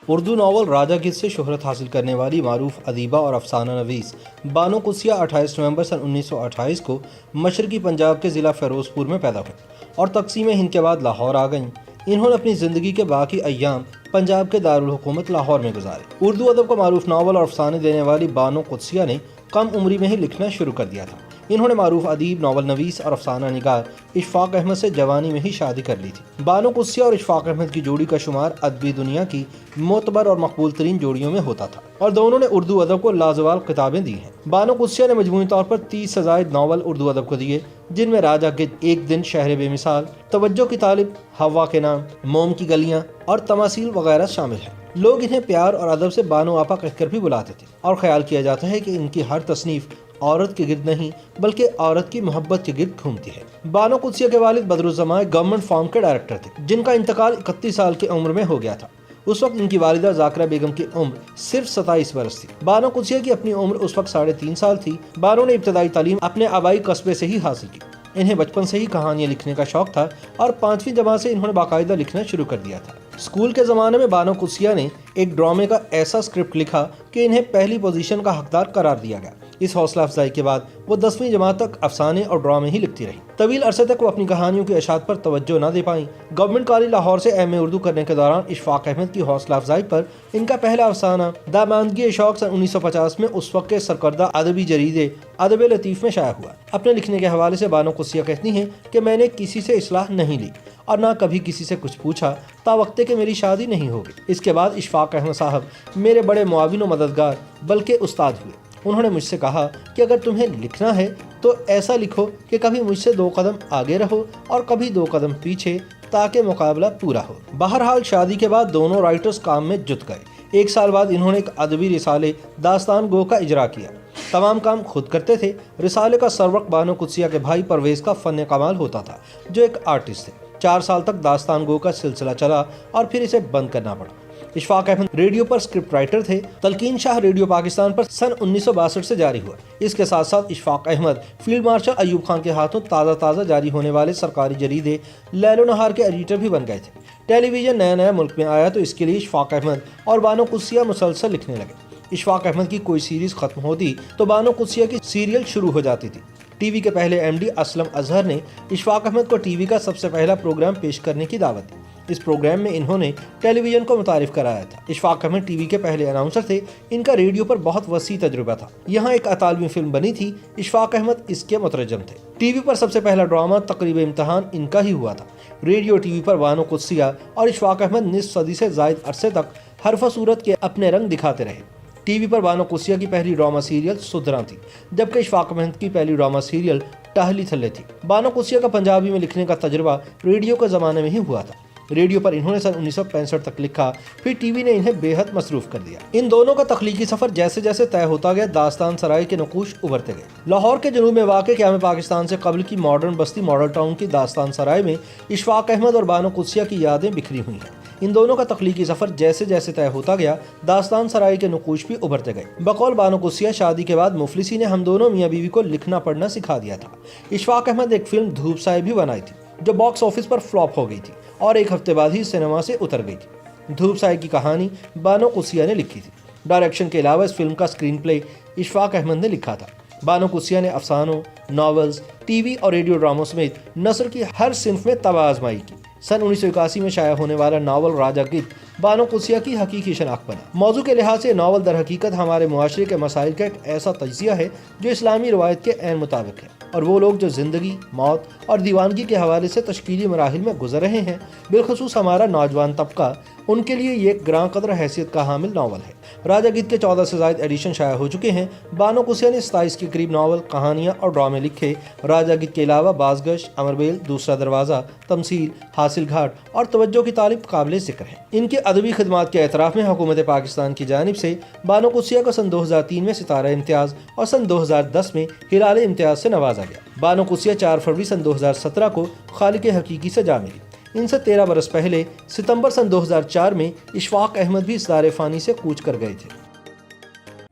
Urdu novel Raja Gidh سے شہرت حاصل کرنے والی معروف ادیبہ اور افسانہ نویس بانو قدسیہ 28 نومبر سن 1928 کو مشرقی پنجاب کے ضلع فیروز پور میں پیدا ہوئی اور تقسیم ہند کے بعد لاہور آ گئیں۔ انہوں نے اپنی زندگی کے باقی ایام پنجاب کے دارالحکومت لاہور میں گزارے۔ اردو ادب کو معروف ناول اور افسانے دینے والی بانو قدسیہ نے کم عمری میں ہی لکھنا شروع کر دیا تھا۔ انہوں نے معروف ادیب، ناول نویس اور افسانہ نگار اشفاق احمد سے جوانی میں ہی شادی کر لی تھی۔ بانو قدسیہ اور اشفاق احمد کی جوڑی کا شمار ادبی دنیا کی معتبر اور مقبول ترین جوڑیوں میں ہوتا تھا اور دونوں نے اردو ادب کو لازوال کتابیں دی ہیں۔ بانو قدسیہ نے مجموعی طور پر 30 سے زائد ناول اردو ادب کو دیے، جن میں راجا گدھ، ایک دن، شہر بے مثال، توجہ کی طالب، ہوا کے نام، موم کی گلیاں اور تماثیل وغیرہ شامل ہیں۔ لوگ انہیں پیار اور ادب سے بانو آپا کہہ کر بھی بلاتے تھے اور خیال کیا جاتا ہے کہ ان کی ہر تصنیف عورت کے گرد نہیں بلکہ عورت کی محبت کے گرد گھومتی ہے۔ بانو قدسیہ کے والد بدرالزماں گورنمنٹ فارم کے ڈائریکٹر تھے، جن کا انتقال 31 سال کی عمر میں ہو گیا تھا۔ اس وقت ان کی والدہ ذاکرہ بیگم کی عمر صرف 27 برس تھی۔ بانو قدسیہ کی اپنی عمر اس وقت 3.5 سال تھی۔ بانو نے ابتدائی تعلیم اپنے آبائی قصبے سے ہی حاصل کی۔ انہیں بچپن سے ہی کہانیاں لکھنے کا شوق تھا اور 5ویں جماعت سے انہوں نے باقاعدہ لکھنا شروع کر دیا تھا۔ اسکول کے زمانے میں بانو قدسیہ نے ایک ڈرامے کا ایسا اسکرپٹ لکھا کہ انہیں پہلی پوزیشن کا حقدار قرار دیا گیا۔ اس حوصلہ افزائی کے بعد وہ 10ویں جماعت تک افسانے اور ڈرامے ہی لکھتی رہی۔ طویل عرصے تک وہ اپنی کہانیوں کی اشاعت پر توجہ نہ دے پائیں۔ گورنمنٹ کالج لاہور سے ایم اے اردو کرنے کے دوران اشفاق احمد کی حوصلہ افزائی پر ان کا پہلا افسانہ داماندگی شوق سن 1950 میں اس وقت کے سرکردہ ادبی جریدے ادب لطیف میں شائع ہوا۔ اپنے لکھنے کے حوالے سے بانو قدسیہ کہتی ہیں کہ میں نے کسی سے اصلاح نہیں لی اور نہ کبھی کسی سے کچھ پوچھا تا وقت کہ میری شادی نہیں ہوگی۔ اس کے بعد اشفاق احمد صاحب میرے بڑے معاون و مددگار بلکہ استاد ہوئے۔ انہوں نے مجھ سے کہا کہ اگر تمہیں لکھنا ہے تو ایسا لکھو کہ کبھی مجھ سے 2 قدم آگے رہو اور کبھی 2 قدم پیچھے، تاکہ مقابلہ پورا ہو۔ بہرحال شادی کے بعد دونوں رائٹرز کام میں جت گئے۔ 1 سال بعد انہوں نے ایک ادبی رسالے داستان گو کا اجرا کیا۔ تمام کام خود کرتے تھے۔ رسالے کا سرورق بانو قدسیہ کے بھائی پرویز کا فن کمال ہوتا تھا، جو ایک آرٹسٹ تھے۔ 4 سال تک داستان گو کا سلسلہ چلا اور پھر اسے بند کرنا پڑا۔ اشفاق احمد ریڈیو پر اسکرپٹ رائٹر تھے۔ تلقین شاہ ریڈیو پاکستان پر سن 1962 سے جاری ہوا۔ اس کے ساتھ ساتھ اشفاق احمد فیلڈ مارشل ایوب خان کے ہاتھوں تازہ جاری ہونے والے سرکاری جریدے لیل و نہار کے ایڈیٹر بھی بن گئے تھے۔ ٹیلی ویژن نیا ملک میں آیا تو اس کے لیے اشفاق احمد اور بانو قدسیہ مسلسل لکھنے لگے۔ اشفاق احمد کی کوئی سیریز ختم ہوتی تو بانو قدسیہ کی سیریل شروع ہو جاتی تھی۔ ٹی وی کے پہلے ایم ڈی اسلم اظہر نے اشفاق احمد کو ٹی وی کا سب سے پہلا پروگرام پیش کرنے کی دعوت دی۔ اس پروگرام میں انہوں نے ٹیلی ویژن کو متعارف کرایا تھا۔ اشفاق احمد ٹی وی کے پہلے اناؤنسر تھے۔ ان کا ریڈیو پر بہت وسیع تجربہ تھا۔ یہاں ایک اطالوی فلم بنی تھی، اشفاق احمد اس کے مترجم تھے۔ ٹی وی پر سب سے پہلا ڈرامہ تقریب امتحان ان کا ہی ہوا تھا۔ ریڈیو ٹی وی پر بانو قدسیہ اور اشفاق احمد نصف صدی سے زائد عرصے تک حرف و صورت کے اپنے رنگ دکھاتے رہے۔ ٹی وی پر بانو قدسیہ کی پہلی ڈرامہ سیریل سدھراں تھی، جبکہ اشفاق احمد کی پہلی ڈرامہ سیریل ٹہلی تھلے تھی۔ بانو قدسیہ کا پنجابی میں لکھنے کا تجربہ ریڈیو کے زمانے میں ہی ہوا تھا۔ ریڈیو پر انہوں نے سن 1965 تک لکھا، پھر ٹی وی نے انہیں بے حد مصروف کر دیا۔ ان دونوں کا تخلیقی سفر جیسے جیسے طے ہوتا گیا، داستان سرائی کے نقوش ابھرتے گئے۔ لاہور کے جنوب میں واقع قیام پاکستان سے قبل کی ماڈرن بستی ماڈل ٹاؤن کی داستان سرائی میں اشفاق احمد اور بانو قدسیہ کی یادیں بکھری ہوئی ہیں۔ ان دونوں کا تخلیقی سفر جیسے جیسے طے ہوتا گیا، داستان سرائی کے نقوش بھی ابھرتے گئے۔ بقول بانو قدسیہ، شادی کے بعد مفلسی نے ہم دونوں میاں بیوی کو لکھنا پڑھنا سکھا دیا تھا۔ اشفاق احمد ایک فلم دھوپ سائے بھی بنائی تھی، جو باکس آفس پر فلاپ ہو گئی تھی اور 1 ہفتے بعد ہی سینما سے اتر گئی تھی۔ دھوپ سائے کی کہانی بانو قدسیہ نے لکھی تھی۔ ڈائریکشن کے علاوہ اس فلم کا اسکرین پلے اشفاق احمد نے لکھا تھا۔ بانو قدسیہ نے افسانوں، ناولز، ٹی وی اور ریڈیو ڈراموں سمیت نثر کی ہر صنف میں طبع آزمائی کی۔ سن 1981 میں شائع ہونے والا ناول راجا گدھ بانو قدسیہ کی حقیقی شناخت بنا۔ موضوع کے لحاظ سے ناول در حقیقت ہمارے معاشرے کے مسائل کا ایک ایسا تجزیہ ہے جو اسلامی روایت کے عین مطابق ہے، اور وہ لوگ جو زندگی، موت اور دیوانگی کے حوالے سے تشکیلی مراحل میں گزر رہے ہیں، بالخصوص ہمارا نوجوان طبقہ، ان کے لیے یہ ایک گراں قدر حیثیت کا حامل ناول ہے۔ راجا گدھ کے 14 سے زائد ایڈیشن شائع ہو چکے ہیں۔ بانو قدسیہ نے 27 کے قریب ناول، کہانیاں اور ڈرامے لکھے۔ راجا گدھ کے علاوہ بازگشت، امربیل، دوسرا دروازہ، تمثیل، حاصل گھاٹ اور توجہ کی طالب قابل ذکر ہیں۔ ان کی ادبی خدمات کے اعتراف میں حکومت پاکستان کی جانب سے بانو قدسیہ کو سن 2003 میں ستارہ امتیاز اور سن 2010 میں ہلال امتیاز سے نوازا گیا۔ بانو قدسیہ 4 فروری سن 2017 کو خالق حقیقی سے جا ملی۔ ان سے 13 برس پہلے ستمبر سن 2004 میں اشفاق احمد بھی اس دار فانی سے کوچ کر گئے تھے۔